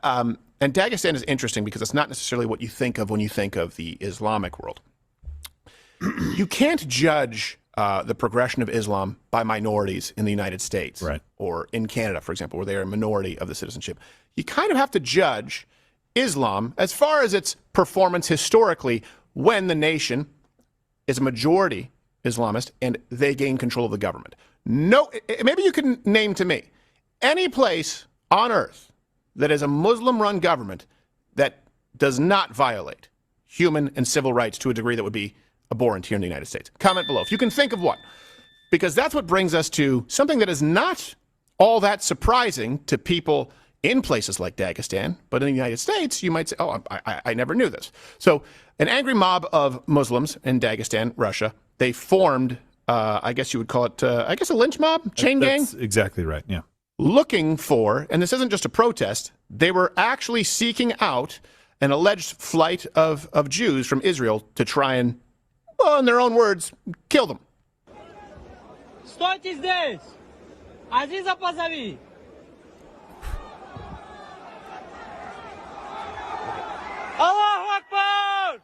And Dagestan is interesting because it's not necessarily what you think of when you think of the Islamic world. You can't judge the progression of Islam by minorities in the United States, right, or in Canada, for example, where they are a minority of the citizenship. You kind of have to judge Islam as far as its performance historically when the nation is a majority Islamist and they gain control of the government. No, maybe you can name to me any place on earth that is a Muslim-run government that does not violate human and civil rights to a degree that would be abhorrent here in the United States. Comment below if you can think of one. Because that's what brings us to something that is not all that surprising to people in places like Dagestan, but in the United States, you might say, oh, I never knew this. So an angry mob of Muslims in Dagestan, Russia, they formed, I guess you would call it, I guess a lynch mob, chain gang? That's exactly right, yeah. Looking for, and this isn't just a protest, they were actually seeking out an alleged flight of Jews from Israel to try and, well, in their own words, kill them. Стойте здесь! Азиза позови! Аллаху Акбар!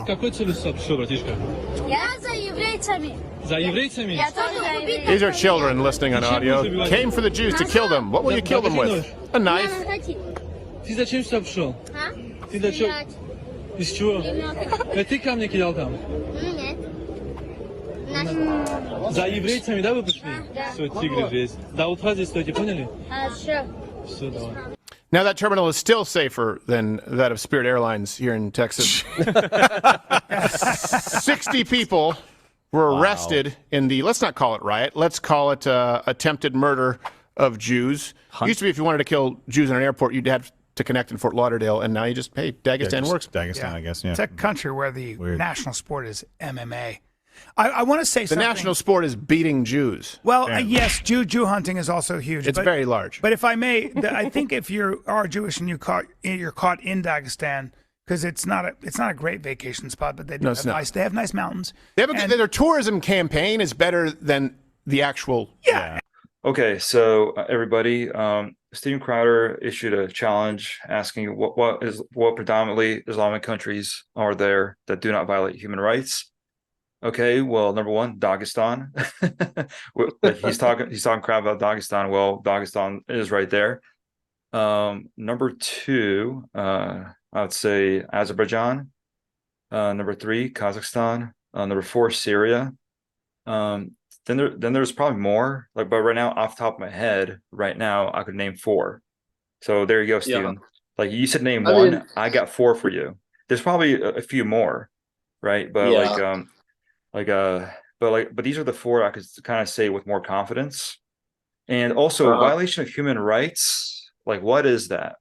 Какой целью пришел, братишка? Я за еврейцами. За еврейцами? Я тоже за еврейцами. These are children listening on audio. Came for the Jews to kill them. What will you kill them with? A knife. Ты зачем сюда пришел? А? Ты зачем? Из чего? Ты камни кидал там? Нет. За еврейцами, да, вы пришли? Да. Все, тигры здесь. До утра здесь стойте, поняли? Хорошо. Все, давай. Now that terminal is still safer than that of Spirit Airlines here in Texas. 60 people were arrested in the, let's not call it riot, let's call it attempted murder of Jews. Used to be if you wanted to kill Jews in an airport, you'd have to connect in Fort Lauderdale, and now you just, hey, Dagestan works. Dagestan, I guess, yeah. It's a country where the national sport is MMA. I want to say The something. national sport is beating Jews. Well, yes, Jew hunting is also huge. It's very large. But if I may, I think if you are Jewish and you're caught in Dagestan, because it's not a great vacation spot, but they do have nice. They have nice mountains. They have their tourism campaign is better than the actual. Yeah. Okay, so everybody, Steven Crowder issued a challenge asking what predominantly Islamic countries are there that do not violate human rights. Okay, well, number one, Dagestan. he's talking crap about Dagestan. Well, Dagestan is right there. Number two, I would say Azerbaijan. Number three, Kazakhstan. Number four, Syria. Then there's probably more. But right now, off the top of my head, right now, I could name four. So there you go, Steven. Yeah. Like you said, name one. I got four for you. There's probably a few more, right? But yeah. But these are the four I could kind of say with more confidence. And also violation of human rights. Like, what is that?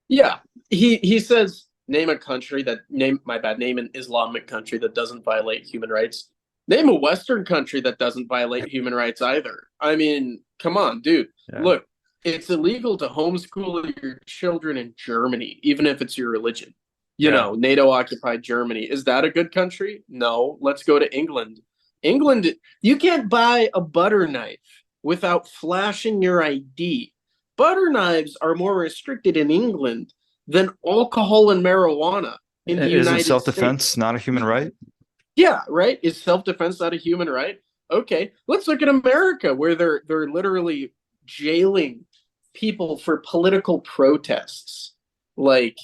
Yeah, he says name a country name an Islamic country that doesn't violate human rights. Name a Western country that doesn't violate human rights either. I mean, come on, dude. Yeah. Look, it's illegal to homeschool your children in Germany, even if it's your religion. You know, NATO-occupied Germany. Is that a good country? No. Let's go to England. England, you can't buy a butter knife without flashing your ID. Butter knives are more restricted in England than alcohol and marijuana in the United States. Isn't self-defense not a human right? Yeah, right. Is self-defense not a human right? Okay. Let's look at America, where they're literally jailing people for political protests. Like,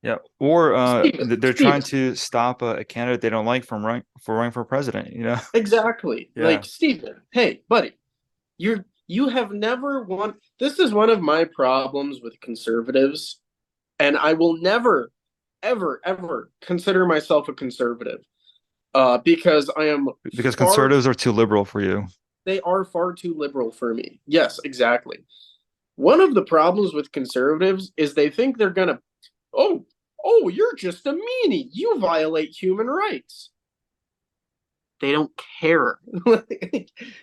yeah, or they're trying to stop a candidate they don't like from running for president. You know, exactly. Yeah. Like, Stephen, hey, buddy, you have never won. This is one of my problems with conservatives, and I will never, ever, ever consider myself a conservative, because conservatives are too liberal for you. They are far too liberal for me. Yes, exactly. One of the problems with conservatives is they think they're gonna, oh, you're just a meanie. You violate human rights. they don't care.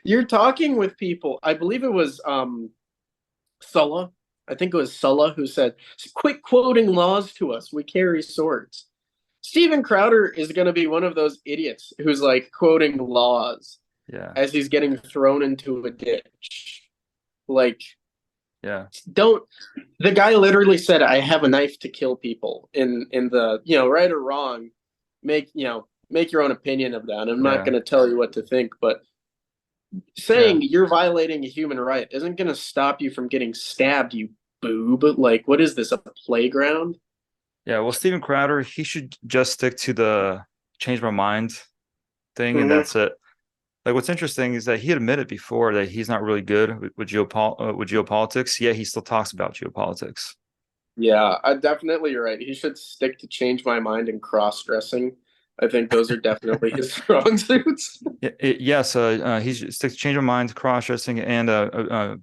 You're talking with people. I believe it was Sulla. I think it was Sulla who said, "Quit quoting laws to us. We carry swords." Steven Crowder is going to be one of those idiots who's like quoting laws Yeah. as he's getting thrown into a ditch. Like, Yeah. don't. The guy literally said, "I have a knife to kill people." In the, you know, right or wrong, make your own opinion of that. I'm not Yeah. going to tell you what to think, but saying you're violating a human right isn't going to stop you from getting stabbed, you boob. Like, what is this, a playground? Yeah. Well, Steven Crowder, he should just stick to the change my mind thing, and that's it. Like, what's interesting is that he admitted before that he's not really good with geopolitics. Yet he still talks about geopolitics. Yeah, definitely you're right. He should stick to change my mind and cross-dressing. I think those are definitely his strong suits. Yes, he should stick to change my mind, cross-dressing, and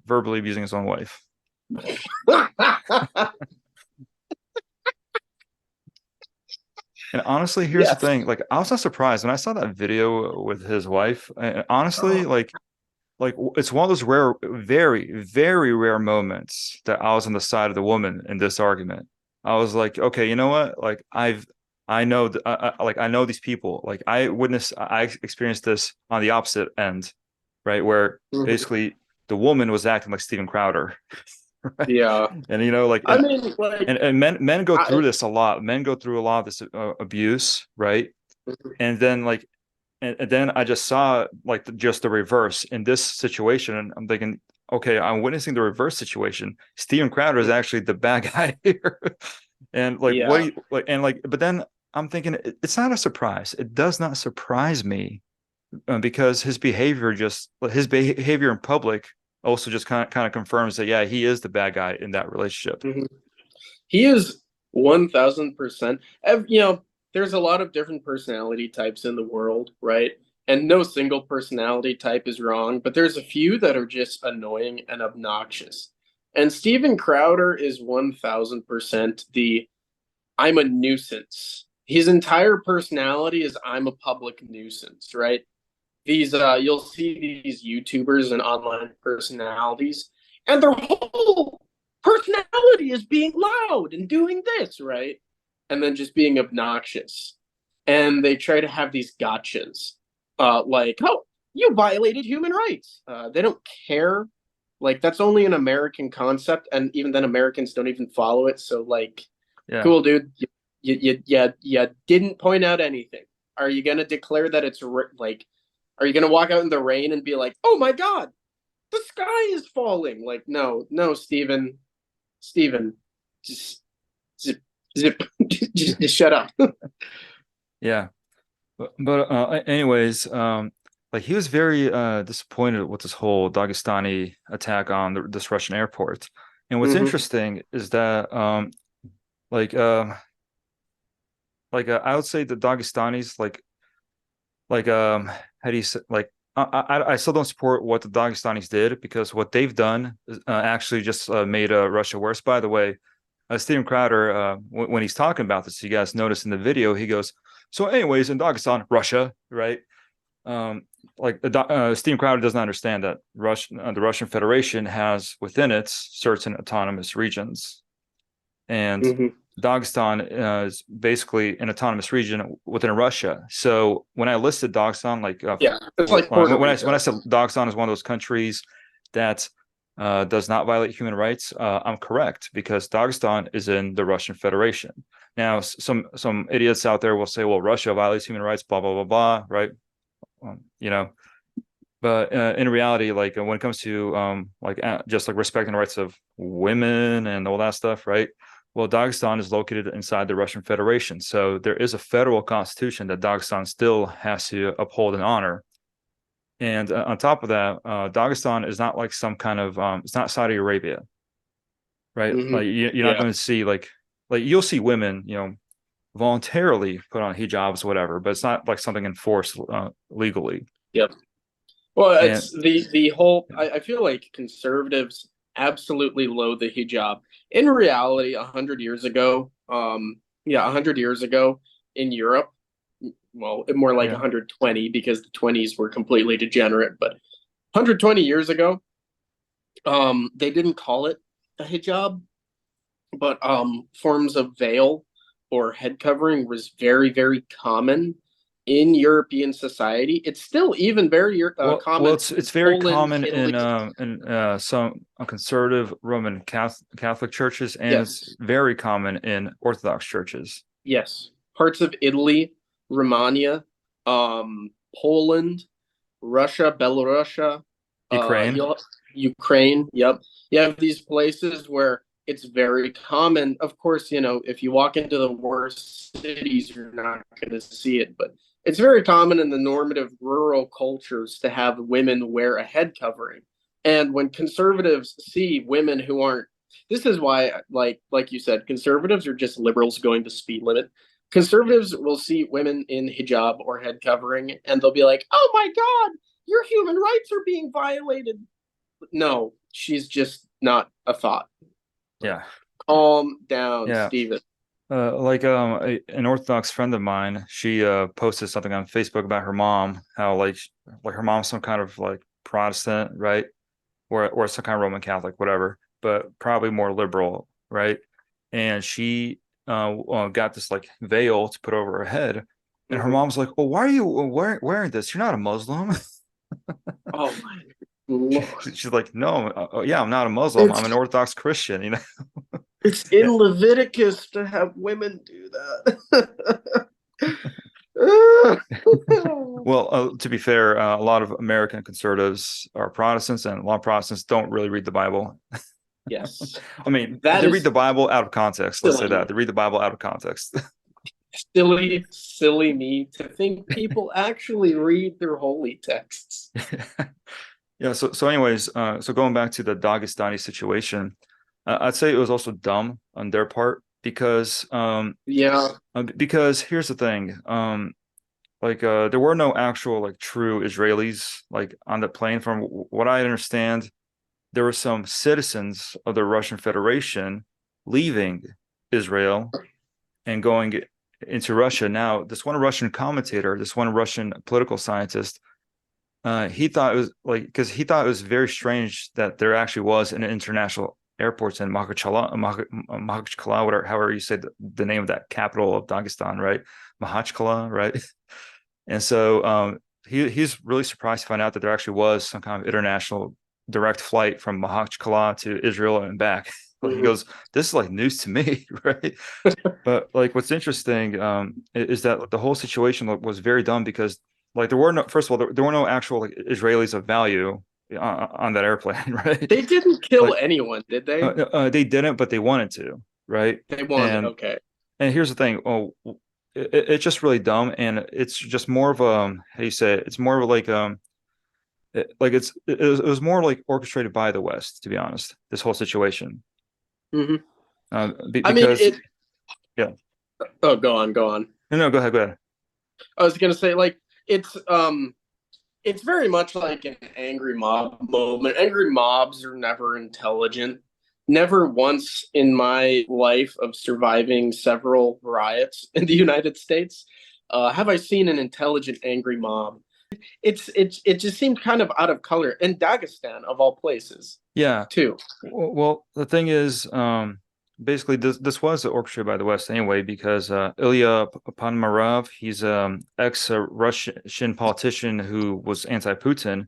verbally abusing his own wife. And honestly, here's the thing. Like, I was not surprised when I saw that video with his wife. And honestly, like it's one of those rare, very, very rare moments that I was on the side of the woman in this argument. I was like, okay, you know what? Like, I know these people. Like, I experienced this on the opposite end, right? Where basically the woman was acting like Steven Crowder. Right? Yeah. And you know, like, I mean, like, and men go through this a lot. Men go through a lot of this abuse, right? And then like, and then I just saw like just the reverse in this situation, and I'm thinking, okay, I'm witnessing the reverse situation. Steven Crowder is actually the bad guy here, and like, what do you like? And like, but then I'm thinking, it's not a surprise. It does not surprise me because his behavior in public also just kind of confirms that, yeah, he is the bad guy in that relationship. He is 1000%. You know, there's a lot of different personality types in the world, right? And no single personality type is wrong, but there's a few that are just annoying and obnoxious. And Steven Crowder is 1000% the I'm a nuisance. His entire personality is I'm a public nuisance, right? These you'll see these YouTubers and online personalities, and their whole personality is being loud and doing this, right? And then just being obnoxious. And they try to have these gotchas, like, oh, you violated human rights. They don't care. Like, that's only an American concept, and even then Americans don't even follow it. So, like, cool, dude, you didn't point out anything. Are you gonna declare that it's like, are you gonna walk out in the rain and be like, oh my God, the sky is falling? Like, no, Steven, just shut up. Yeah, but anyways, like, he was very disappointed with this whole Dagestani attack on this Russian airport. And what's interesting is that I would say the Dagestanis how do you say, like, I still don't support what the Dagestanis did, because what they've done actually just made Russia worse. By the way, Steven Crowder, when he's talking about this, you guys notice in the video, he goes, so anyways, in Dagestan, Russia, right? Steven Crowder doesn't understand that the Russian Federation has within it certain autonomous regions. And Dagestan is basically an autonomous region within Russia. So when I listed Dagestan, it's like when I said Dagestan is one of those countries that does not violate human rights, I'm correct, because Dagestan is in the Russian Federation. Now, some idiots out there will say, well, Russia violates human rights, blah, blah, blah, blah, right? But in reality, like, when it comes to just like respecting the rights of women and all that stuff, right? Well, Dagestan is located inside the Russian Federation. So there is a federal constitution that Dagestan still has to uphold and honor. And on top of that, Dagestan is not like some kind of, it's not Saudi Arabia, right? Like, you're not going to see like you'll see women, voluntarily put on hijabs, whatever, but it's not like something enforced legally. Yep. Well, it's the whole, I feel like conservatives absolutely loathe the hijab. In reality, 100 years ago, 100 years ago in Europe, well, more like Yeah. 120 because the 20s were completely degenerate. But 120 years ago, they didn't call it a hijab, but forms of veil or head covering was very, very common in European society. It's still even very common. Well, it's very Poland, common Italy. in some conservative Roman Catholic churches, and Yes. it's very common in Orthodox churches. Yes, parts of Italy, Romania, Poland, Russia, Belarusia, Ukraine. Ukraine. Yep, you have these places where it's very common. Of course, if you walk into the worst cities, you're not going to see it, but it's very common in the normative rural cultures to have women wear a head covering. And when conservatives see women who aren't, this is why, like you said, conservatives are just liberals going the speed limit. Conservatives will see women in hijab or head covering, and they'll be like, "Oh my God, your human rights are being violated." No, she's just not a thought. Yeah. Calm down, Yeah. Steven. An Orthodox friend of mine, she posted something on Facebook about her mom, how like her mom's some kind of like Protestant, right? Or some kind of Roman Catholic, whatever, but probably more liberal, right? And she got this like veil to put over her head, and her mom's like, "Oh, why are you wearing this? You're not a Muslim." Oh my Lord. She's like, "No, yeah, I'm not a Muslim. I'm an Orthodox Christian." You know. It's in Leviticus to have women do that. Well, to be fair, a lot of American conservatives are Protestants, and a lot of Protestants don't really read the Bible. Yes. I mean, That they is read the Bible out of context. Let's say silly. that. They read the Bible out of context. Silly me to think people actually read their holy texts. Yeah. So anyways, so going back to the Dagestani situation, I'd say it was also dumb on their part because Yeah. because here's the thing, there were no actual like true Israelis like on the plane. From what I understand, there were some citizens of the Russian Federation leaving Israel and going into Russia. Now, this one Russian commentator, this one Russian political scientist, he thought it was like, because he thought it was very strange that there actually was an international airport in Makhachkala, whatever, however you say the name of that capital of Dagestan, right? Makhachkala, right? And so he's really surprised to find out that there actually was some kind of international direct flight from Makhachkala to Israel and back. He goes, "This is like news to me," right? But like, what's interesting is that the whole situation was very dumb because like there were no, first of all, there were no actual like Israelis of value on that airplane, right? They didn't kill anyone, did they? They didn't, but they wanted to, right? They wanted. Okay. And here's the thing. It's just really dumb, and it's just more of a, how do you say it? It's more of like it was more like orchestrated by the West, to be honest. This whole situation. Mm-hmm. Because, yeah. Oh, go on. No, go ahead. I was gonna say, like, it's very much like an angry mob moment. Angry mobs are never intelligent. Never once in my life of surviving several riots in the United States have I seen an intelligent angry mob. It just seemed kind of out of color in Dagestan of all places. Yeah. Too. Well, the thing is, basically this was orchestrated by the West anyway, because Ilya Ponomarev, he's ex-Russian politician who was anti-Putin,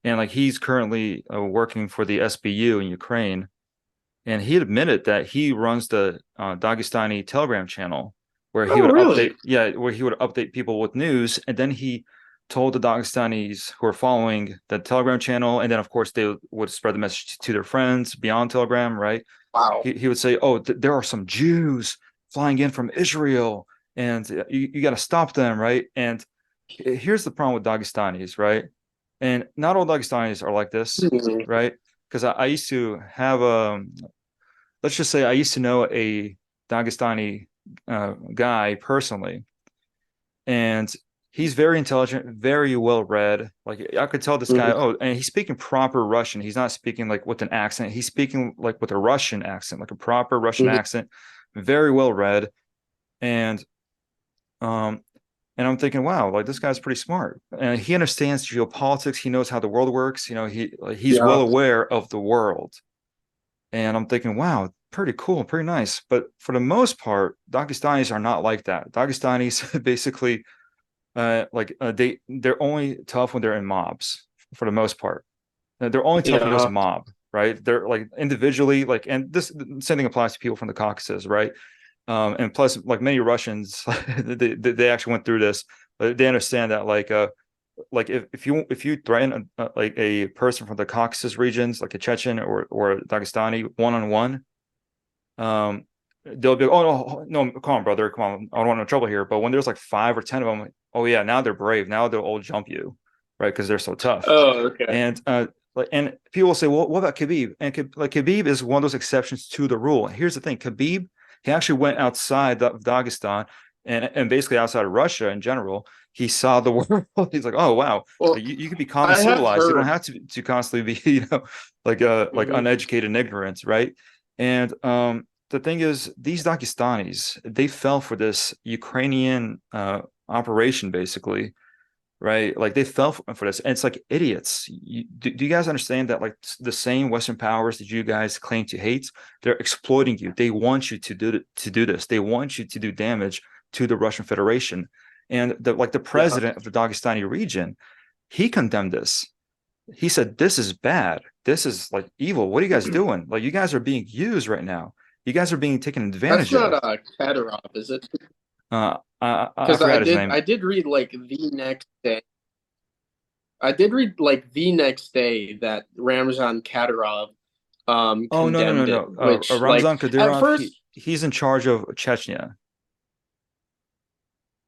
and like he's currently working for the SBU in Ukraine, and he admitted that he runs the Dagestani Telegram channel where he would update people with news, and then he told the Dagestanis who are following the Telegram channel, and then of course they would spread the message to their friends beyond Telegram, right? Wow. He would say, "Oh, there are some Jews flying in from Israel, and you got to stop them," right? And here's the problem with Dagestanis, right? And not all Dagestanis are like this, right? Because I used to have let's just say I used to know a Dagestani guy personally, and he's very intelligent, very well read. Like I could tell this guy, and he's speaking proper Russian. He's not speaking like with an accent. He's speaking like with a Russian accent, like a proper Russian accent, very well read. And And I'm thinking, wow, like this guy's pretty smart, and he understands geopolitics. He knows how the world works. He's well aware of the world. And I'm thinking, wow, pretty cool, pretty nice. But for the most part, Dagestanis are not like that. Dagestanis basically, they're only tough when they're in mobs. For the most part, they're only tough when there's a mob, right? They're like individually, like, and this same thing applies to people from the Caucasus, right? And plus, like many Russians, they actually went through this. But they understand that, like if you threaten like a person from the Caucasus regions, like a Chechen or a Dagestani, one-on-one, they'll be, oh no, come on, brother, come on, I don't want no trouble here. But when there's like 5 or 10 of them, oh yeah, now they're brave. Now they'll all jump you, right? Because they're so tough. Oh, okay. And people will say, well, what about Khabib? And Khabib is one of those exceptions to the rule. Here's the thing, Khabib, he actually went outside of Dagestan and basically outside of Russia in general. He saw the world. He's like, oh wow, Well, you can be calm and civilized. You don't have to constantly be, like uneducated and ignorant, right? And the thing is, these Dagestanis, they fell for this Ukrainian operation, basically, right? Like they fell for this, and it's like idiots. Do you guys understand that? Like the same Western powers that you guys claim to hate, they're exploiting you. They want you to do this. They want you to do damage to the Russian Federation. And the president of the Dagestani region, he condemned this. He said, "This is bad. This is like evil. What are you guys doing? Like you guys are being used right now. You guys are being taken advantage of." That's not Kadyrov, is it? I Because forgot his name. I did read like the next day. I did read like the next day that Ramzan Kadyrov Oh condemned no. it, which, Ramzan Kadyrov, at first he's in charge of Chechnya.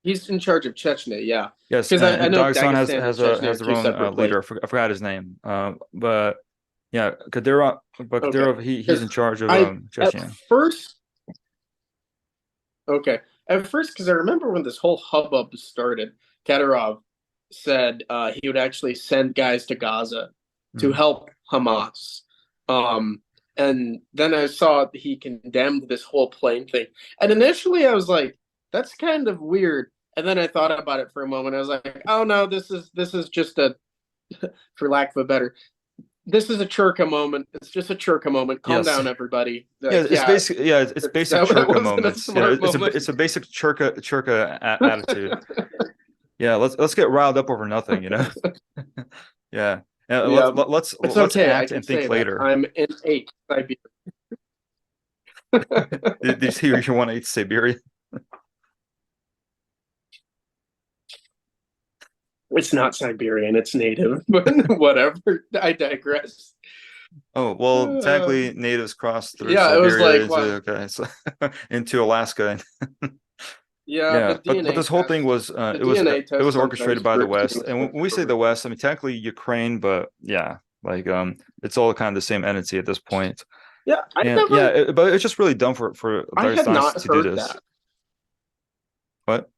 he's in charge of Chechnya, yeah. Yes, 'Cause I know Dagestan has Dagestan and has Chechnya a has are their two own separate leader. I forgot his name. But yeah, Kadyrov. But Okay. Kadyrov, he's in charge of At Chechnya. first, okay. At first, because I remember when this whole hubbub started, Kadyrov said he would actually send guys to Gaza to help Hamas. And then I saw he condemned this whole plane thing. And initially I was like, that's kind of weird. And then I thought about it for a moment. I was like, oh no, this is just a, for lack of a better, this is a Churka moment. It's just a Churka moment. Calm down, everybody. It's basically it's basic Churka moments. It's a basic Churka attitude. Yeah, let's get riled up over nothing, Yeah. Let's okay, act and think later. I'm in 8 Siberia. Did you see you want to eat Siberia? It's not Siberian, it's native, but whatever. I digress. Oh well, technically natives crossed through Yeah, it was Siberia like, into Alaska. Yeah, but this whole thing was DNA test it was sometimes orchestrated by the works West. And when we say the West, I mean technically Ukraine, but yeah, like it's all kind of the same entity at this point. Yeah, but it's just really dumb for I had not Dagestani to do heard this. that. What?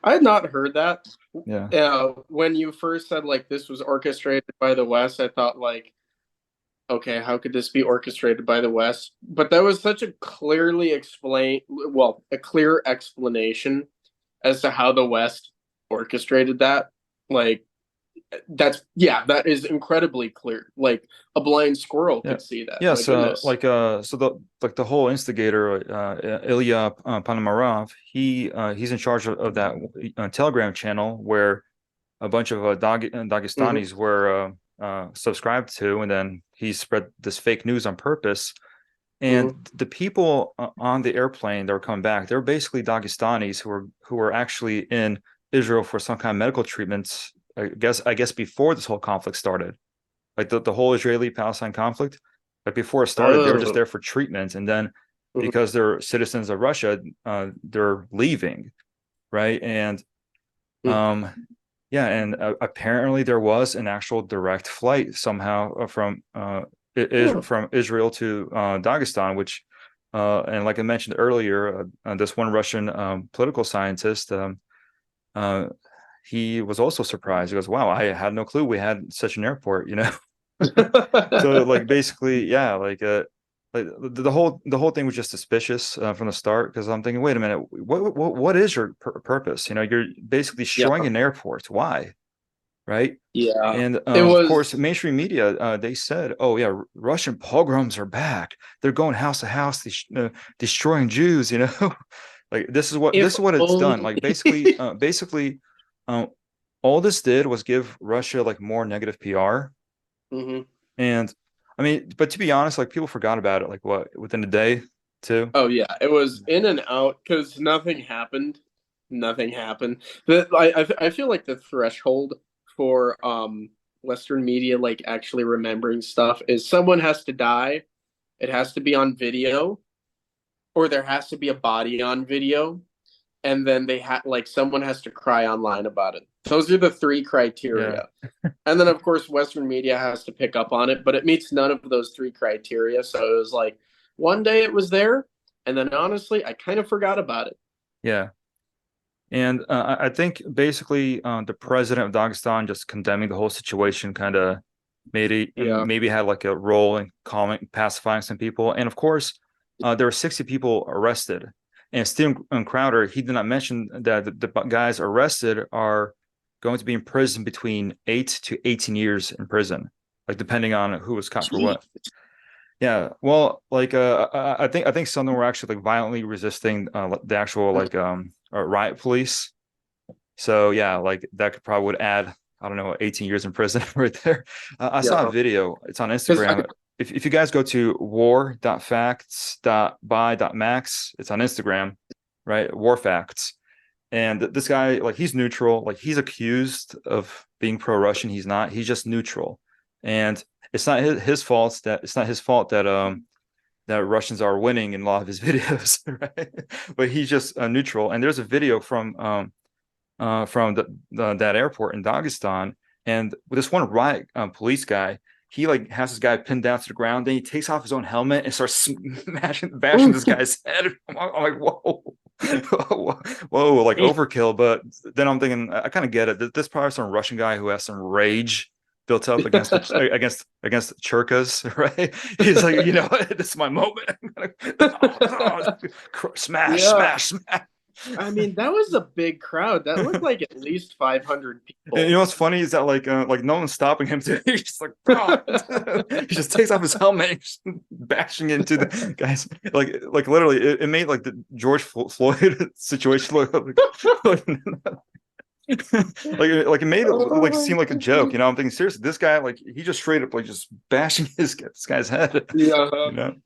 I had not heard that. Yeah. When you first said like this was orchestrated by the West, I thought like, okay, how could this be orchestrated by the West? But that was such a clearly a clear explanation as to how the West orchestrated that. Like, that is incredibly clear. Like a blind squirrel could see that. Yeah, so the whole instigator, Ilya Ponomarev, he's in charge of that Telegram channel where a bunch of Dagestanis were subscribed to, and then he spread this fake news on purpose. And the people on the airplane that were coming back, they were basically Dagestanis who were actually in Israel for some kind of medical treatments. I guess before this whole conflict started, like the whole Israeli-Palestine conflict, like before it started, they were just there for treatment, and then because they're citizens of Russia, they're leaving, right? And apparently there was an actual direct flight somehow from Israel to Dagestan, which and like I mentioned earlier, this one Russian political scientist, he was also surprised. He goes, "Wow, I had no clue we had such an airport," So like basically, yeah, like like the whole thing was just suspicious from the start, because I'm thinking, wait a minute, what is your purpose? You know, you're basically destroying an airport. Why? Right? Yeah. And It was- of course, mainstream media, they said, "Oh yeah, Russian pogroms are back. They're going house to house, destroying Jews." You know, like this is what it's done. Like basically, all this did was give Russia like more negative PR. Mm-hmm. And I mean, but to be honest, like people forgot about it, like what, within a day too. Oh yeah, it was in and out because nothing happened. Nothing happened. I feel like the threshold for Western media like actually remembering stuff is someone has to die, it has to be on video, or there has to be a body on video, and then like someone has to cry online about it. Those are the three criteria. And then of course Western media has to pick up on it, but it meets none of those three criteria. So it was like one day it was there, and then honestly I kind of forgot about it. Yeah. And I think basically the president of Dagestan just condemning the whole situation kind of made it, maybe had like a role in calming, pacifying some people. And of course, there were 60 people arrested. And Steven Crowder, he did not mention that the guys arrested are going to be in prison between 8 to 18 years in prison, like depending on who was caught for what. Yeah, well, like I think some of them were actually like violently resisting the actual like riot police. So yeah, like that could probably would add, I don't know, 18 years in prison right there. I saw a video. It's on Instagram. If you guys go to war.facts.by.max, it's on Instagram, right? War Facts. And this guy, like, he's neutral. Like, he's accused of being pro-Russian. He's not. He's just neutral. And it's not his fault that that Russians are winning in a lot of his videos, right? But he's just neutral. And there's a video from that airport in Dagestan, and with this one riot police guy, he like has this guy pinned down to the ground. Then he takes off his own helmet and starts bashing this guy's head. I'm like, whoa, like overkill. But then I'm thinking, I kind of get it. This probably some Russian guy who has some rage built up against against Churkas, right? He's like, you know what? This is my moment. Smash. I mean, that was a big crowd. That looked like at least 500 people. And you know what's funny is that like no one's stopping him. He's just like, he just takes off his helmet, and just bashing into the guys. Like literally, it made like the George Floyd situation look like like it made it like seem like a joke. You know, I'm thinking seriously, this guy, like, he just straight up like just bashing this guy's head. Yeah. You know?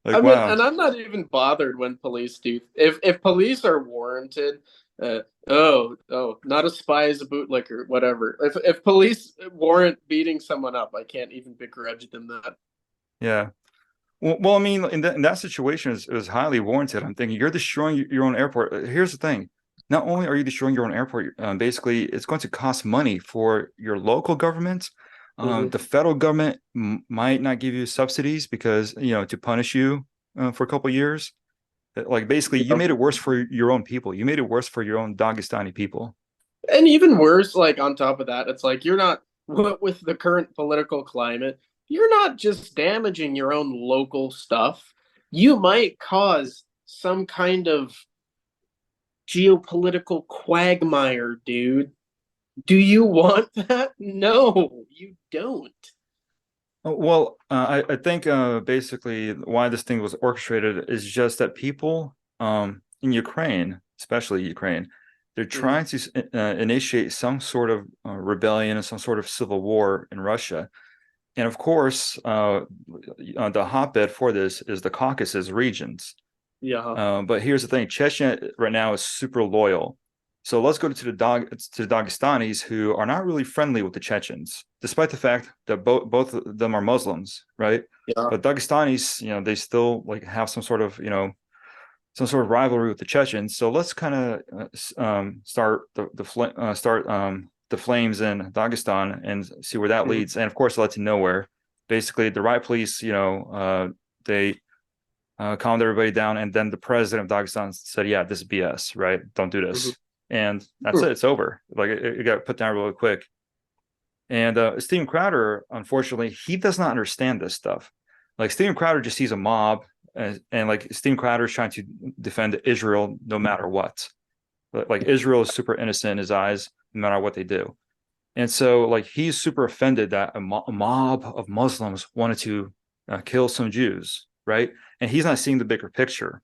Like, I mean, wow. and I'm not even bothered when police do. If police are warranted, not a spy is a bootlicker, whatever. If police warrant beating someone up, I can't even begrudge them that. Yeah. Well, I mean, in that situation, it was highly warranted. I'm thinking, you're destroying your own airport. Here's the thing. Not only are you destroying your own airport, basically, it's going to cost money for your local government. The federal government might not give you subsidies because, you know, to punish you for a couple of years. Like, basically, you made it worse for your own people. You made it worse for your own Dagestani people. And even worse, like, on top of that, it's like you're not, with the current political climate, you're not just damaging your own local stuff. You might cause some kind of geopolitical quagmire, dude. Do you want that? No, you don't. Well, I think basically why this thing was orchestrated is just that people in Ukraine, especially Ukraine, they're trying to initiate some sort of rebellion and some sort of civil war in Russia. And of course, the hotbed for this is the Caucasus regions. Yeah. But here's the thing: Chechnya right now is super loyal. So let's go to the Dagestanis, who are not really friendly with the Chechens, despite the fact that both of them are Muslims, right? Yeah. But Dagestanis, you know, they still like have some sort of rivalry with the Chechens. So let's kind of start the flames in Dagestan and see where that leads. And of course, it led to nowhere. Basically, the riot police, you know, they calmed everybody down, and then the president of Dagestan said, "Yeah, this is BS, right? Don't do this." And that's it. It's over. Like, it got put down really quick. And Steven Crowder, unfortunately, he does not understand this stuff. Like Steven Crowder just sees a mob, and like Steven Crowder is trying to defend Israel no matter what. Like Israel is super innocent in his eyes, no matter what they do. And so like he's super offended that a mob of Muslims wanted to kill some Jews, right? And he's not seeing the bigger picture.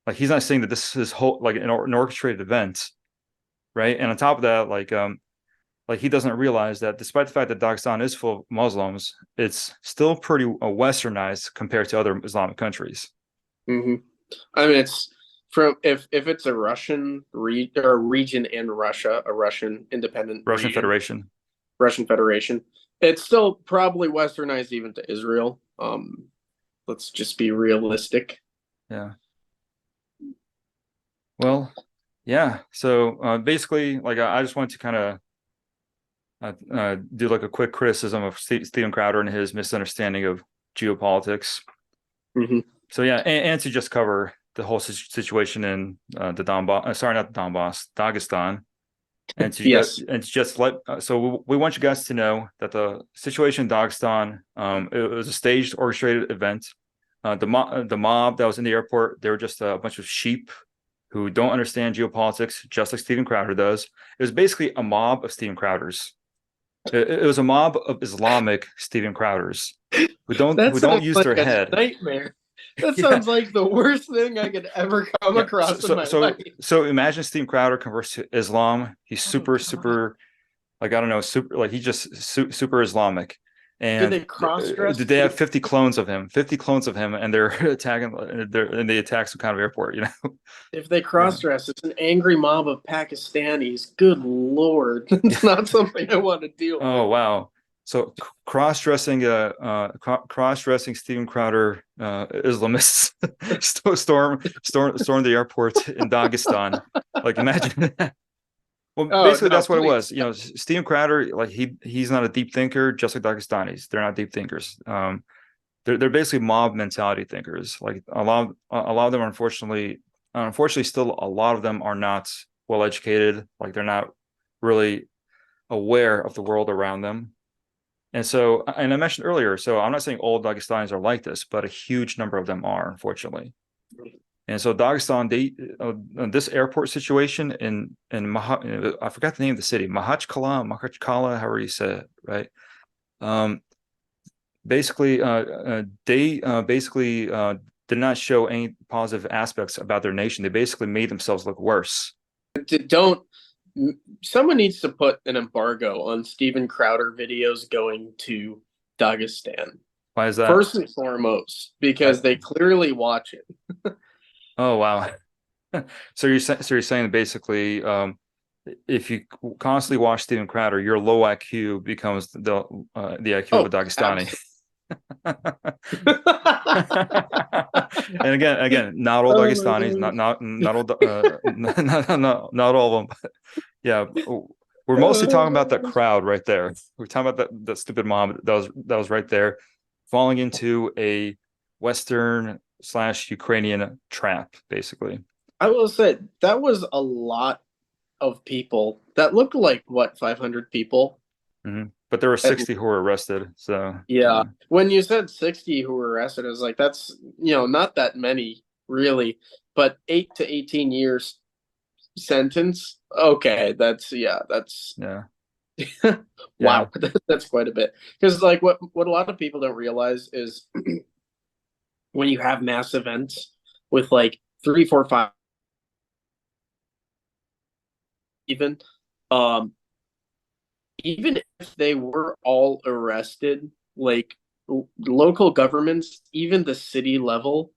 Like he's not saying that this is whole like an orchestrated event, right? And on top of that, like he doesn't realize that despite the fact that Dagestan is full of Muslims, it's still pretty westernized compared to other Islamic countries. Mm-hmm. I mean, it's from if it's a Russian region in Russia, a Russian independent Russian region, Federation. it's still probably westernized even to Israel. Let's just be realistic. Yeah. Well, yeah. So basically, like I just wanted to kind of do like a quick criticism of Steven Crowder and his misunderstanding of geopolitics. Mm-hmm. So yeah, and to just cover the whole situation in the Donbass, sorry, not the Donbass, Dagestan, and to Yes. just let. So we want you guys to know that the situation in Dagestan, it was a staged, orchestrated event. The mob that was in the airport, they were just a bunch of sheep who don't understand geopolitics, just like Steven Crowder does. It was basically a mob of Steven Crowders. It was a mob of Islamic Steven Crowders who don't use like their a head. Nightmare. That Yeah. sounds like the worst thing I could ever come across in my life. So imagine Steven Crowder converts to Islam. He's super, like, I don't know, super, like he's just super Islamic. And Did they cross-dress? Did they have 50 clones of him? 50 clones of him, and they're attacking, and they attack some kind of airport, you know? If they cross-dress, it's an angry mob of Pakistanis. Good Lord. It's not something I want to deal with. Oh, wow. So cross-dressing Steven Crowder Islamists storm the airport in Dagestan. Like, imagine that. Well, basically, that's what it was. You know, Steven Crowder, like he's not a deep thinker, just like Dagestanis. They're not deep thinkers. They're basically mob mentality thinkers. Like a lot of them, unfortunately, still a lot of them are not well educated. Like they're not really aware of the world around them. And so, and I mentioned earlier, so I'm not saying all Dagestanis are like this, but a huge number of them are, unfortunately. And so Dagestan, this airport situation in I forgot the name of the city, Makhachkala, however you say it, right? Basically, they did not show any positive aspects about their nation. They basically made themselves look worse. Someone needs to put an embargo on Steven Crowder videos going to Dagestan. Why is that? First and foremost, because they clearly watch it. Oh, wow. So you're saying that basically, if you constantly watch Steven Crowder, your low IQ becomes the IQ of a Dagestani. And again, not all Dagestanis, not all of them. But yeah, we're mostly talking about that crowd right there. We're talking about that stupid mob that was right there, falling into a Western/Ukrainian trap, basically. I will say that was a lot of people. That looked like 500 people. Mm-hmm. But there were 60 who were arrested. So yeah, when you said 60 who were arrested, I was like, that's not that many really. But 8 to 18 years sentence. Okay, that's wow, that's quite a bit. Because like what a lot of people don't realize is when you have mass events with like 3, 4, 5 even if they were all arrested, like local governments, even the city level,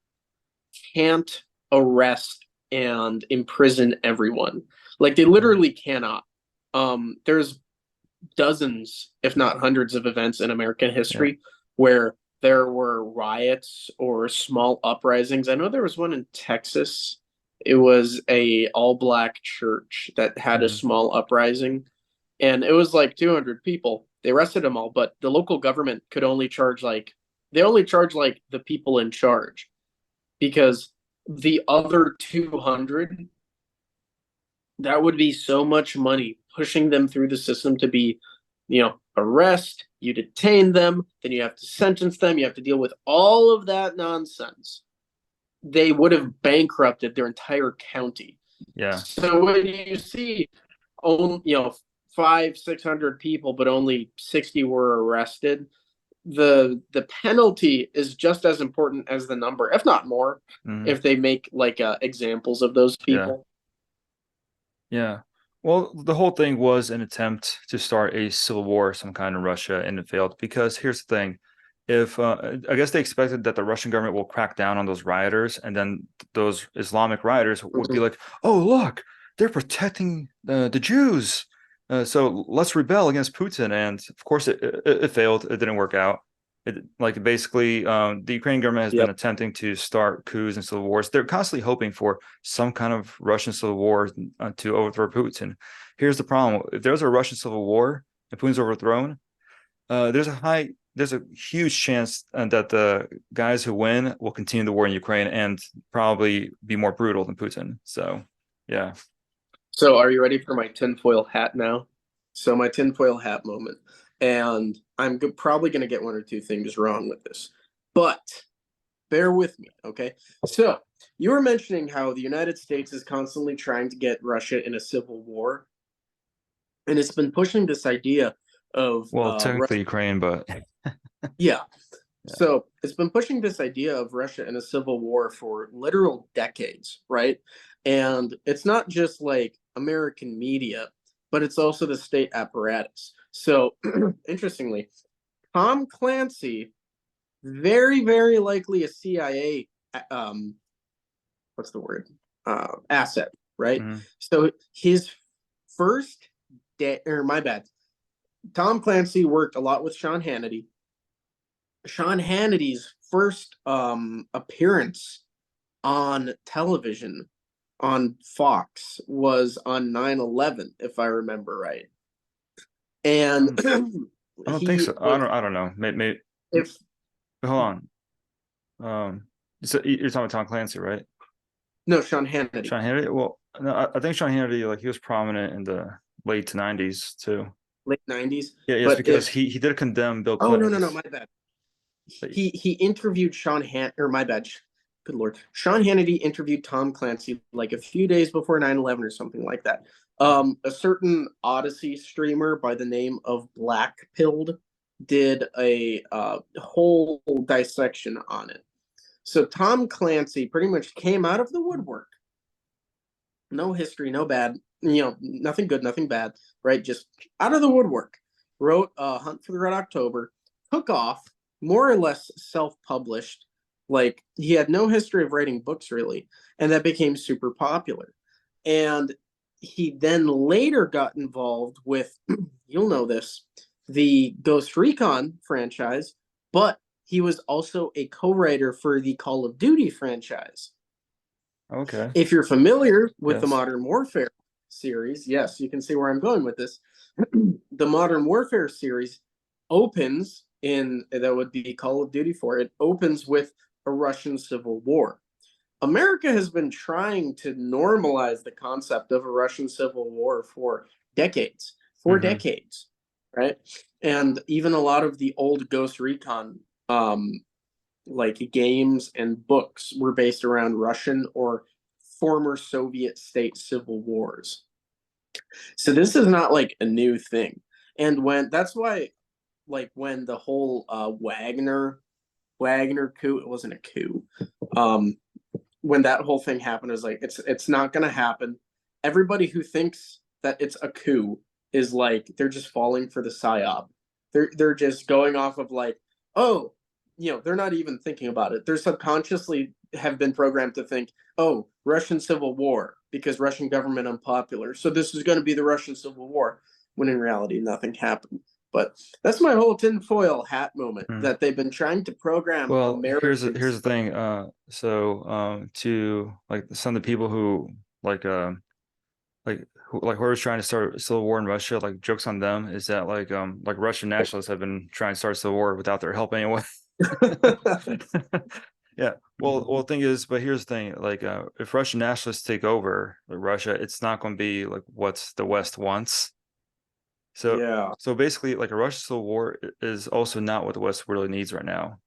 can't arrest and imprison everyone. Like they literally cannot. There's dozens, if not hundreds, of events in American history where there were riots or small uprisings. I know there was one in Texas. It was a all-black church that had a small uprising, and it was like 200 people. They arrested them all, but the local government could only charge the people in charge, because the other 200, that would be so much money pushing them through the system to be arrest, you detain them, then you have to sentence them, you have to deal with all of that nonsense. They would have bankrupted their entire county. Yeah. So when you see, 500-600 people, but only 60 were arrested, the penalty is just as important as the number, if not more, if they make examples of those people. Yeah. Well, the whole thing was an attempt to start a civil war of some kind in Russia, and it failed because here's the thing. If I guess they expected that the Russian government will crack down on those rioters, and then those Islamic rioters would be like, "Oh, look, they're protecting the Jews, so let's rebel against Putin." And of course, it failed. It didn't work out. Basically, the Ukrainian government has been attempting to start coups and civil wars. They're constantly hoping for some kind of Russian civil war to overthrow Putin. Here's the problem: if there's a Russian civil war and Putin's overthrown, there's a huge chance that the guys who win will continue the war in Ukraine and probably be more brutal than Putin. So, yeah. So are you ready for my tinfoil hat now? So my tinfoil hat moment. And I'm probably going to get one or two things wrong with this, but bear with me, okay? So you were mentioning how the United States is constantly trying to get Russia in a civil war. And it's been pushing this idea of... technically Ukraine, but... Yeah. So it's been pushing this idea of Russia in a civil war for literal decades, right? And it's not just like American media, but it's also the state apparatus. So interestingly, Tom Clancy, very, very likely a CIA, what's the word? Asset, right? So his first day, or my bad, Tom Clancy worked a lot with Sean Hannity. Sean Hannity's first appearance on television on Fox was on 9/11, if I remember right. And I don't think so. I don't know. Maybe if hold on. So you're talking about Tom Clancy, right? No, Sean Hannity. Sean Hannity. Well, no, I think Sean Hannity, he was prominent in the late 90s too. Late 90s. Yeah, yes, because he did condemn Bill Clinton. Clinton. No, my bad. He interviewed my bad. Good Lord. Sean Hannity interviewed Tom Clancy like a few days before 9/11 or something like that. A certain Odyssey streamer by the name of Blackpilled did a whole dissection on it. So Tom Clancy pretty much came out of the woodwork. No history, no bad, nothing good, nothing bad, right? Just out of the woodwork. Wrote Hunt for the Red October, took off, more or less self-published. Like, he had no history of writing books, really, and that became super popular. And he then later got involved with, you'll know this, the Ghost Recon franchise, but he was also a co-writer for the Call of Duty franchise. Okay. If you're familiar with the Modern Warfare series, yes, you can see where I'm going with this. The Modern Warfare series opens that would be Call of Duty 4. It opens with a Russian civil war. America has been trying to normalize the concept of a Russian civil war for decades, right? And even a lot of the old Ghost Recon games and books were based around Russian or former Soviet state civil wars. So this is not like a new thing. And that's why, when the whole Wagner coup, it wasn't a coup. When that whole thing happened, it was like, it's not going to happen. Everybody who thinks that it's a coup is they're just falling for the psyop. They're just going off of they're not even thinking about it. They're subconsciously have been programmed to think, oh, Russian Civil War, because Russian government unpopular. So this is going to be the Russian Civil War, when in reality, nothing happened. But that's my whole tinfoil hat moment, that they've been trying to program. Well, Americans. here's the thing. To some of the people who whoever's trying to start a civil war in Russia, jokes on them is that Russian nationalists have been trying to start a civil war without their help anyway. Yeah. Well, the thing is, but here's the thing: if Russian nationalists take over Russia, it's not going to be what the West wants. So Yeah. so basically, like a Russian civil war is also not what the West really needs right now,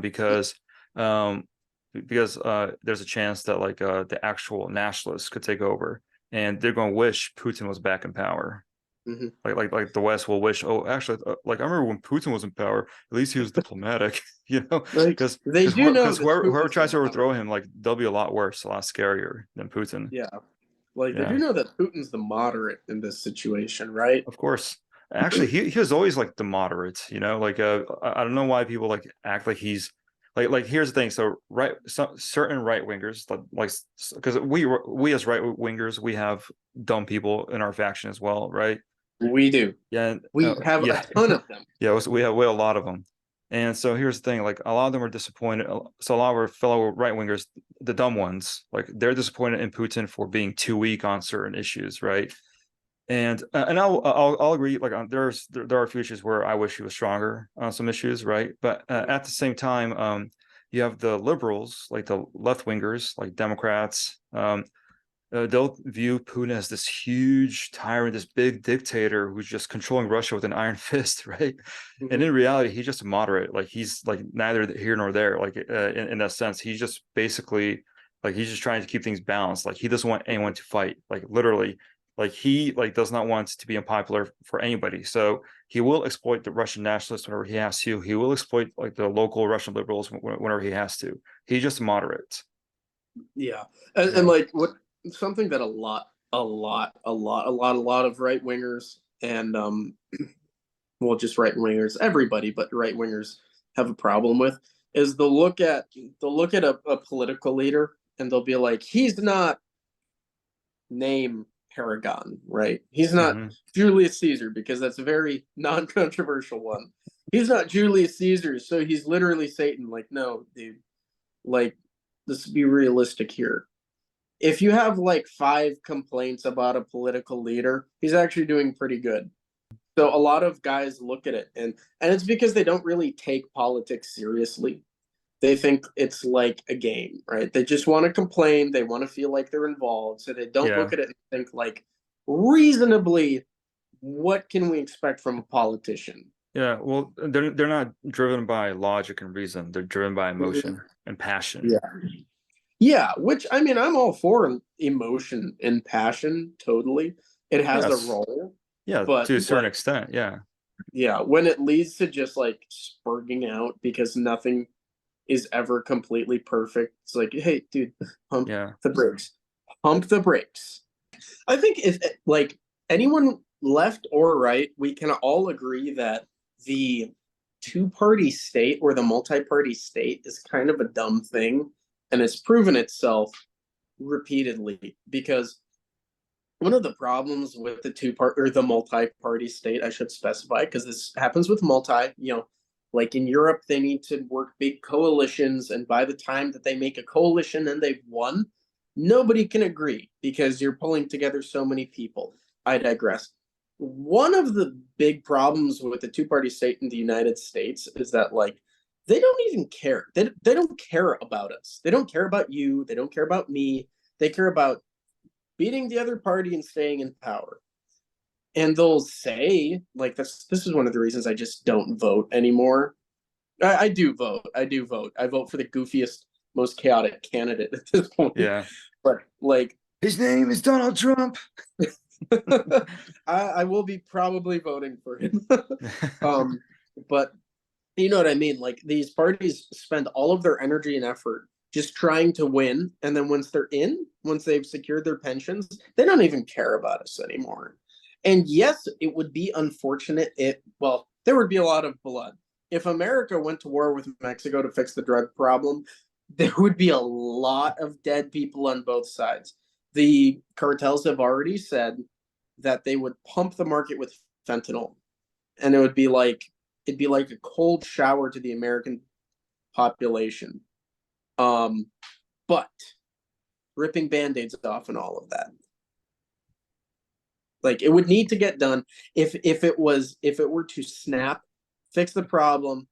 because um, there's a chance that like the actual nationalists could take over, and they're going to wish Putin was back in power. Mhm. Like the West will wish. Oh, actually, like I remember when Putin was in power, at least he was diplomatic, you know, Like, because they do know that whoever Putin's tries to the overthrow moderate. him, like they'll be a lot worse, a lot scarier than Putin. Yeah. Like, they Yeah. do know that Putin's the moderate in this situation, right? Of course. Actually, he was always like the moderate, you know, like I don't know why people like act like he's like here's the thing. So certain right wingers like because we as right wingers we have dumb people in our faction as well, right? We do. Yeah, We have yeah. a ton of them. Yeah, we have a lot of them. And so here's the thing, like a lot of them are disappointed. So a lot of our fellow right wingers, the dumb ones, like they're disappointed in Putin for being too weak on certain issues, right? And I'll agree. Like there are a few issues where I wish he was stronger on some issues, right? But at the same time, you have the liberals, like the left wingers, like Democrats. They'll view Putin as this huge tyrant, this big dictator who's just controlling Russia with an iron fist, right? And in reality, he's just a moderate. Like he's like neither here nor there. Like in that sense, he's just basically like he's just trying to keep things balanced. Like he doesn't want anyone to fight. Like literally, like he like does not want to be unpopular for anybody. So he will exploit the Russian nationalists whenever he has to. He will exploit like the local Russian liberals whenever he has to. He's just moderate. Yeah. And like what something that a lot of right wingers and well, just right wingers, everybody but right wingers have a problem with is they'll look at a political leader and they'll be like, he's not name Paragon, right? He's not Julius Caesar, because that's a very non-controversial one. He's not Julius Caesar, so he's literally Satan. Like, no, dude. Like, let's be realistic here. If you have like 5 complaints about a political leader, he's actually doing pretty good. So a lot of guys look at it and it's because they don't really take politics seriously. They think it's like a game, right? They just want to complain, they want to feel like they're involved, so they don't look at it and think like reasonably, what can we expect from a politician? Yeah, well, they're not driven by logic and reason. They're driven by emotion and passion. Yeah, which I mean, I'm all for emotion and passion. Totally, it has Yes. a role. Yeah, but to a certain extent. Yeah. Yeah, when it leads to just like spurging out because nothing is ever completely perfect, it's like, hey, dude, pump the brakes. Pump the brakes. I think if like anyone left or right, we can all agree that the two-party state or the multi-party state is kind of a dumb thing, and it's proven itself repeatedly, because one of the problems with the multi-party state, I should specify, because this happens with like in Europe, they need to work big coalitions, and by the time that they make a coalition and they've won, nobody can agree because you're pulling together so many people. I digress. One of the big problems with the two-party state in the United States is that like they don't even care. They don't care about us. They don't care about you. They don't care about me. They care about beating the other party and staying in power. And they'll say, like, this is one of the reasons I just don't vote anymore. I do vote. I vote for the goofiest, most chaotic candidate at this point. Yeah. But like, his name is Donald Trump. I will be probably voting for him. But you know what I mean? Like, these parties spend all of their energy and effort just trying to win, and then once they've secured their pensions, they don't even care about us anymore. And yes, it would be unfortunate there would be a lot of blood. If America went to war with Mexico to fix the drug problem, there would be a lot of dead people on both sides. The cartels have already said that they would pump the market with fentanyl, and it'd be like a cold shower to the American population. But ripping band-aids off and all of that, like, it would need to get done. If it were to snap, fix the problem,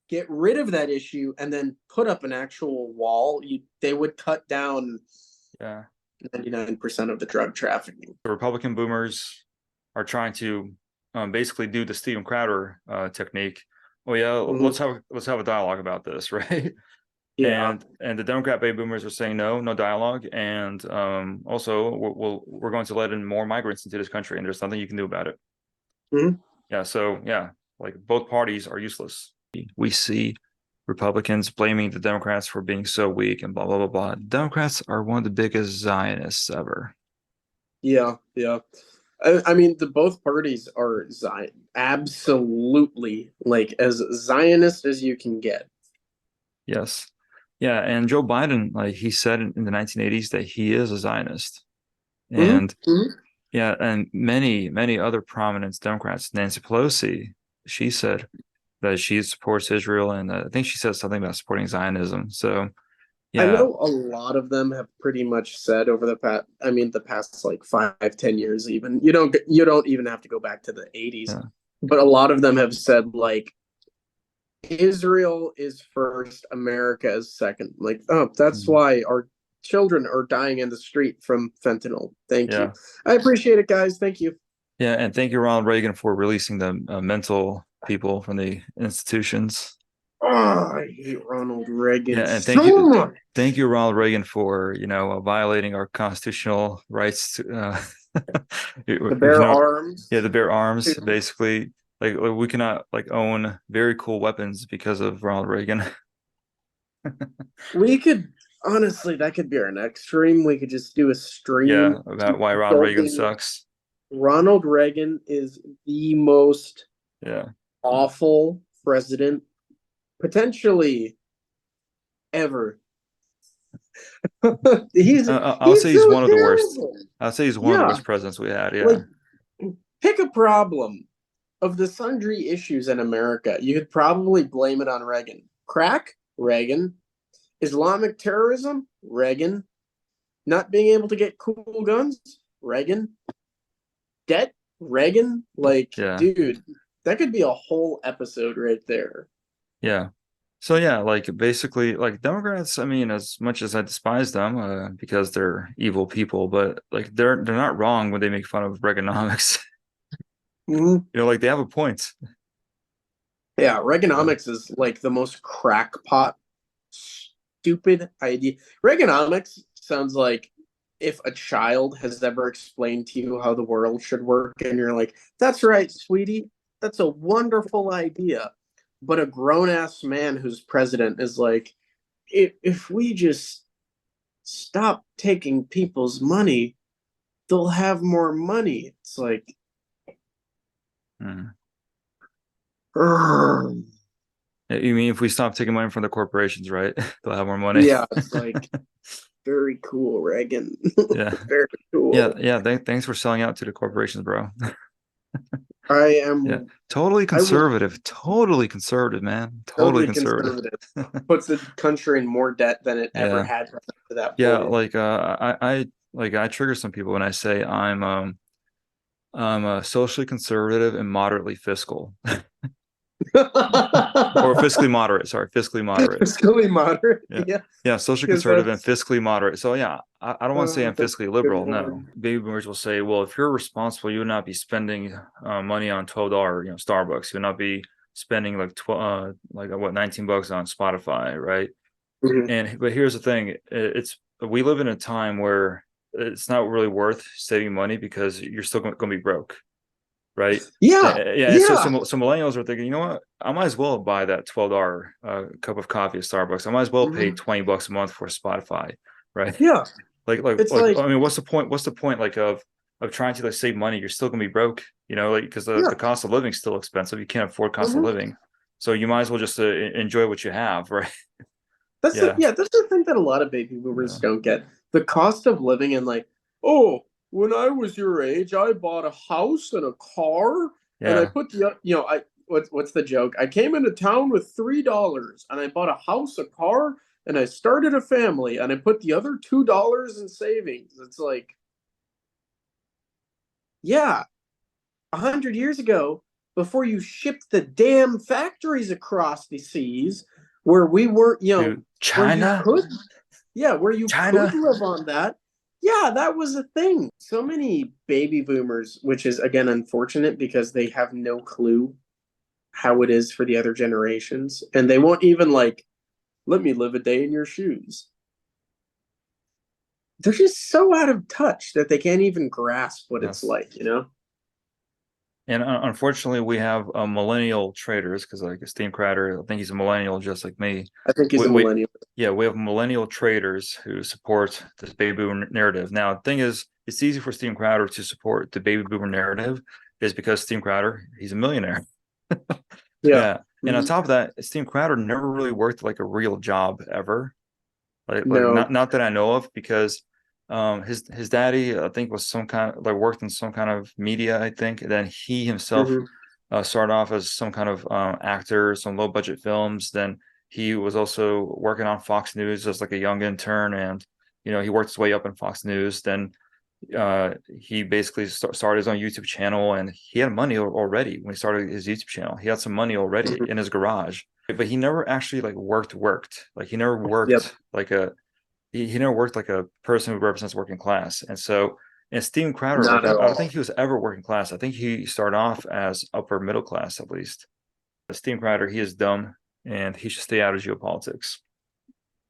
get rid of that issue, and then put up an actual wall, they would cut down 99% of the drug trafficking. The Republican boomers are trying to basically do the Steven Crowder technique. Oh yeah, Mhm. let's have a dialogue about this, right? Yeah. And the Democrat baby boomers are saying no dialogue, and also we're going to let in more migrants into this country, and there's nothing you can do about it. Mhm. Yeah, so yeah, like both parties are useless. We see Republicans blaming the Democrats for being so weak and blah blah blah blah. Democrats are one of the biggest Zionists ever. Yeah. Yeah. I mean, the both parties are absolutely like as Zionist as you can get. Yes. Yeah, and Joe Biden, like he said in the 1980s that he is a Zionist. And Mhm. yeah, and many other prominent Democrats, Nancy Pelosi, she said that she supports Israel, and I think she said something about supporting Zionism. So I yeah, know a lot of them have pretty much said over the past like 5-10 years even. You don't even have to go back to the 80s. yeah. But a lot of them have said like Israel is first, America is second. Like, oh, that's Mhm. why our children are dying in the street from fentanyl. Thank Yeah. you. I appreciate it, guys. Thank you. Yeah, and thank you, Ronald Reagan, for releasing the mental people from the institutions. Oh, I hate Ronald Reagan Yeah, and so much. thank you, Ronald Reagan, for violating our constitutional rights to The bear arms. Yeah, the bear arms, basically. Like we cannot like own very cool weapons because of Ronald Reagan. We could honestly, that could be our next stream. We could just do a stream. Yeah, about why Ronald Reagan sucks. Ronald Reagan is the most Yeah. awful president potentially ever. I'll say he's so one of the worst. terrible. I'll say he's one of the Yeah. worst presidents we had. Yeah. Like, pick a problem of the sundry issues in America. You could probably blame it on Reagan. Crack, Reagan. Islamic terrorism, Reagan. Not being able to get cool guns, Reagan. Debt, Reagan. Like, Yeah. dude, that could be a whole episode right there. Yeah. So yeah, like basically, like Democrats. I mean, as much as I despise them because they're evil people, but like they're not wrong when they make fun of Reaganomics. Mhm. Like they have a point. Yeah, Reaganomics is like the most crackpot, stupid idea. Reaganomics sounds like if a child has ever explained to you how the world should work, and you're like, "That's right, sweetie, that's a wonderful idea." But a grown-ass man who's president is like, if we just stop taking people's money, they'll have more money. It's like, Hmm. "Urgh." You mean if we stop taking money from the corporations, right? They'll have more money. Yeah, it's like very cool, Reagan. Yeah. Very cool. Yeah. Thanks for selling out to the corporations, bro. I am Yeah. Totally conservative. Totally conservative, man. Totally conservative. Puts the country in more debt than it ever Yeah. had to that point. Yeah, like I trigger some people when I say I'm socially conservative and moderately fiscal. Or fiscally moderate. Sorry, fiscally moderate. Fiscally moderate. Yeah. Yeah, socially Because conservative and that's- fiscally moderate. So yeah, I don't want to say I'm that's fiscally a liberal. good No, one. baby boomers will say, well, if you're responsible, you would not be spending money on $12, Starbucks. You would not be spending like $19 on Spotify, right? Mhm. But here's the thing: we live in a time where it's not really worth saving money because you're still going to be broke, right? Yeah. Yeah. So millennials are thinking, you know what? I might as well buy that $12 cup of coffee at Starbucks. I might as well pay $20 a month for Spotify, right? Yeah. It's like I mean, what's the point? What's the point of trying to save money? You're still gonna be broke, because the cost of living is still expensive. You can't afford cost of living, so you might as well just enjoy what you have, right? That's the thing that a lot of baby boomers don't get. The cost of living and when I was your age, I bought a house and a car, and I put what's the joke? I came into town with $3 and I bought a house, a car, and I started a family, and I put the other $2 in savings. It's like, yeah, 100 years ago, before you shipped the damn factories across the seas, where we weren't, Dude, China, where you could live on that. Yeah, that was a thing. So many baby boomers, which is again unfortunate because they have no clue how it is for the other generations, and they won't even like let me live a day in your shoes. They're just so out of touch that they can't even grasp what it's Yes. like, you know? And unfortunately, we have millennial traders because, like Steve Crowder, I think he's a millennial just like me. I think he's a We- millennial. Yeah, we have millennial traders who support this baby boomer narrative. Now, the thing is, it's easy for Steve Crowder to support the baby boomer narrative, is because Steve Crowder, he's a millionaire. Yeah. And on Mhm. top of that, Steve Crowder never really worked like a real job ever. Like No. not that I know of, because his daddy, I think, was some kind of like worked in some kind of media, I think. And then he himself Mhm. started off as some kind of actor, some low budget films. Then he was also working on Fox News as like a young intern, and he worked his way up in Fox News. Then he basically started his own YouTube channel, and he had money already when he started his YouTube channel. He had some money already in his garage, but he never actually like worked. Like he never worked Yep. like he never worked like a person who represents working class. And so, and Steven Crowder, Not like, at I don't all. think he was ever working class. I think he started off as upper middle class, at least. Steven Crowder, he is dumb, and he should stay out of geopolitics.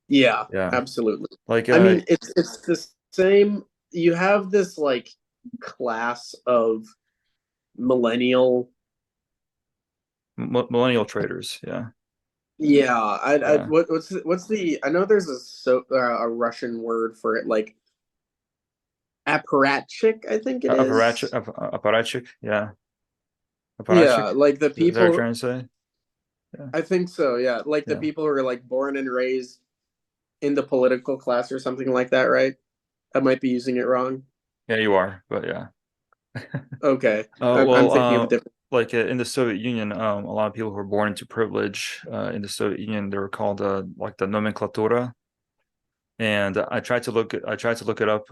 Yeah, Yeah. absolutely. Like, I mean, it's the same. You have this like class of millennial. millennial traders. Yeah. Yeah, I Yeah. what's the? I know there's a Russian word for it, like apparatchik. I think it is. Apparatchik. Yeah. Yeah, Apparatchik. like the Is that what you're people. trying to say? I think so. Yeah, like the Yeah. people who are like born and raised in the political class or something like that, right? I might be using it wrong. Yeah, you are, but yeah. Okay, Oh, I'm thinking of a different. like in the Soviet Union, a lot of people who were born into privilege in the Soviet Union, they were called like the nomenklatura. And I tried to look it up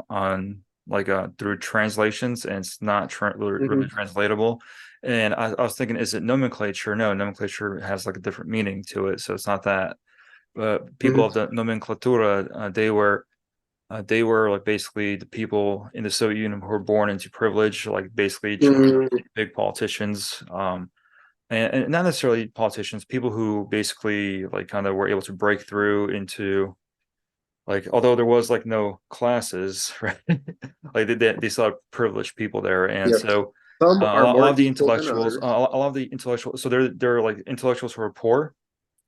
on like through translations, and it's not really translatable. And I was thinking, is it nomenclature? No, nomenclature has like a different meaning to it, so it's not that. But people of the nomenklatura, they were like basically the people in the Soviet Union who were born into privilege, like basically big politicians, and not necessarily politicians, people who basically like kind of were able to break through into, like, although there was like no classes, right? Like they still have privileged people there, and Yep. so Some are a lot more of the equal than intellectuals, others. a lot of the intellectuals, so they're like intellectuals who are poor,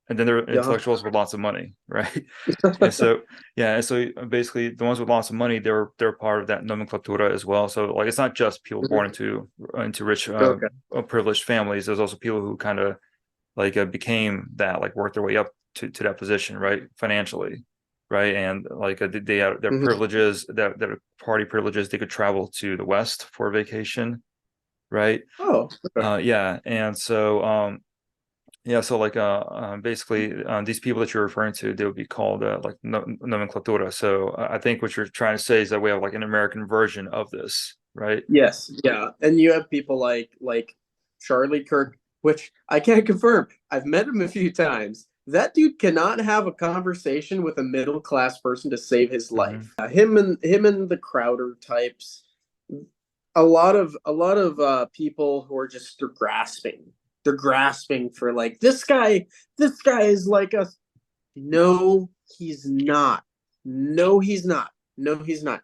and then there are Yeah. intellectuals with lots of money, right? And so basically the ones with lots of money, they're part of that nomenclatura as well. So like it's not just people born into rich Okay. privileged families. There's also people who kind of like became that, like worked their way up to that position, right, financially, right? And like they had their privileges, their party privileges. They could travel to the West for vacation, right? Oh, okay. Yeah. And so yeah, so like basically these people that you're referring to, they would be called like nomenclatura. So I think what you're trying to say is that we have like an American version of this, right? Yes, yeah, and you have people like Charlie Kirk, which I can't confirm. I've met him a few times. That dude cannot have a conversation with a middle class person to save his life. Him and the Crowder types. A lot of people who are just they're grasping. They're grasping for like this guy is like us. No, he's not. No, he's not. No, he's not.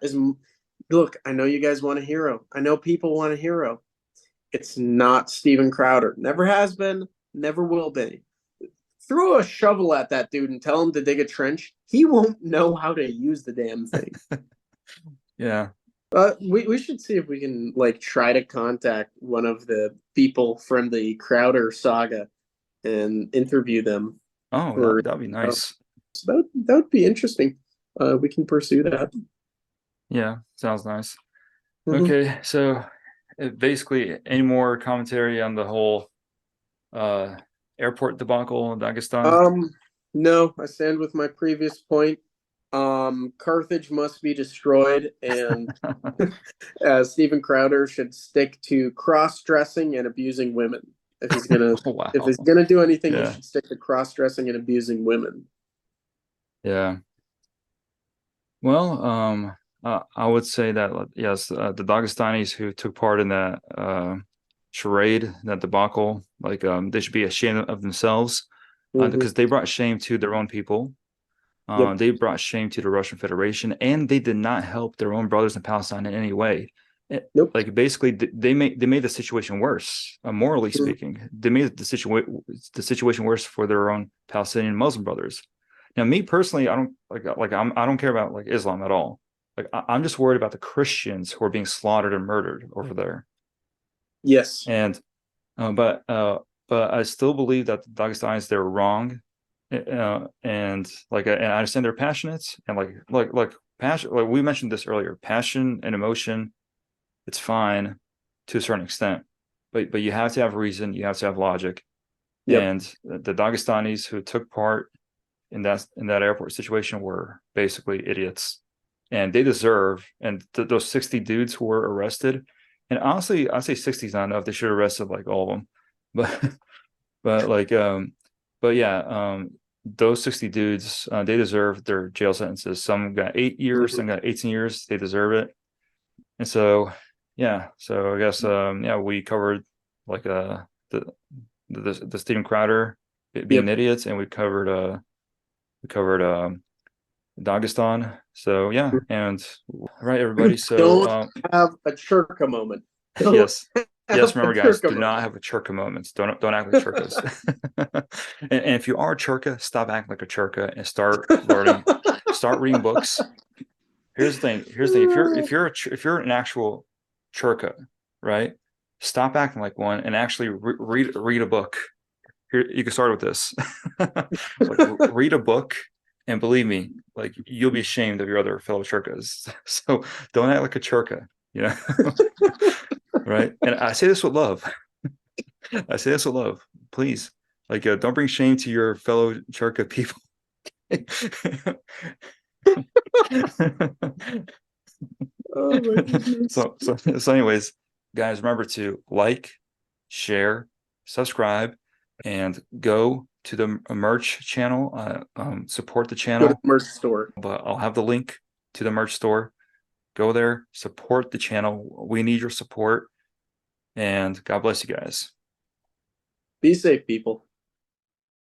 Look, I know you guys want a hero. I know people want a hero. It's not Steven Crowder. Never has been, never will be. Throw a shovel at that dude and tell him to dig a trench. He won't know how to use the damn thing. Yeah. We should see if we can like try to contact one of the people from the Crowder saga and interview them. Oh, that'd be nice. So that would be interesting. We can pursue that. Yeah, sounds nice. Okay, so basically, any more commentary on the whole airport debacle in Dagestan? No, I stand with my previous point. Carthage must be destroyed, and Steven Crowder should stick to cross-dressing and abusing women. If he's gonna Wow. if he's gonna do anything, Yeah. he should stick to cross-dressing and abusing women. Yeah. Well, I would say that yes, the Dagestanis who took part in that charade, that debacle, like they should be ashamed of themselves because they brought shame to their own people. Yep. They brought shame to the Russian Federation, and they did not help their own brothers in Palestine in any way. Nope. Like basically, they made the situation worse. Morally speaking, they made the situation worse for their own Palestinian Muslim brothers. Now, me personally, I don't care about like Islam at all. Like I'm just worried about the Christians who are being slaughtered and murdered over there. Yes. And but I still believe that the Dagestanis, they're wrong. And like and I understand they're passionate and like passion, like we mentioned this earlier, passion and emotion, it's fine to a certain extent, but you have to have reason, you have to have logic. Yep. And the Dagestanis who took part in that airport situation were basically idiots, and they deserve, and those 60 dudes who were arrested, and honestly I say 60 is not enough, they should have arrested like all of them, but like but yeah, those 60 dudes, they deserve their jail sentences. Some got 8 years, some got 18 years. They deserve it. And so, yeah. So I guess, yeah, we covered like the Steven Crowder being idiots, and we covered Dagestan. So yeah, and all right, everybody. So don't have a churka moment. Don't yes. Yes, remember, guys, do moment. not have a churka moments. Don't act like churkas. and if you are a churka, stop acting like a churka and start learning. Start reading books. Here's the thing. If you're an actual churka, right? Stop acting like one and actually read a book. Here, you can start with this. Like, read a book, and believe me, like you'll be ashamed of your other fellow churkas. So don't act like a churka, you know. Right. And I say this with love. I say this with love. Please, like, don't bring shame to your fellow Churka people. Oh my goodness. So anyways, guys, remember to like, share, subscribe, and go to the merch channel. Support the Go channel. to the merch store. But I'll have the link to the merch store. Go there, support the channel. We need your support. And God bless you guys. Be safe, people.